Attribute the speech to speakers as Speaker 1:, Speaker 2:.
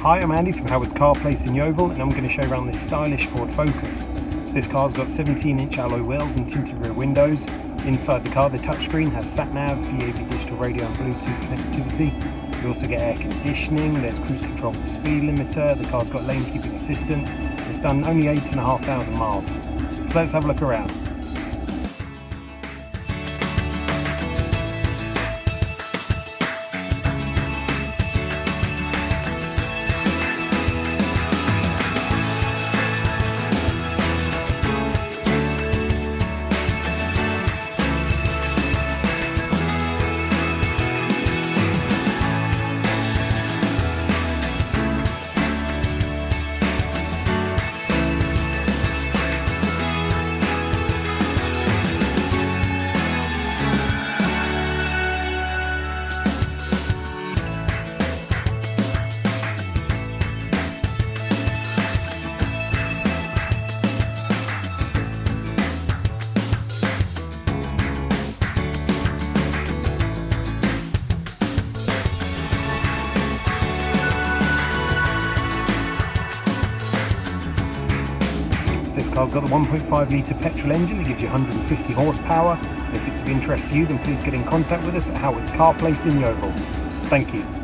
Speaker 1: Hi, I'm Andy from Howard's Car Place in Yeovil, and I'm going to show you around this stylish Ford Focus. This car's got 17-inch alloy wheels and tinted rear windows. Inside the car, the touchscreen has sat-nav, DAB digital radio and Bluetooth connectivity. You also get air conditioning, there's cruise control for speed limiter, the car's got lane keeping assistance. It's done only 8,500 miles. So let's have a look around. This car's got the 1.5 litre petrol engine that gives you 150 horsepower. If it's of interest to you, then please get in contact with us at Howard's Car Place in Yeovil. Thank you.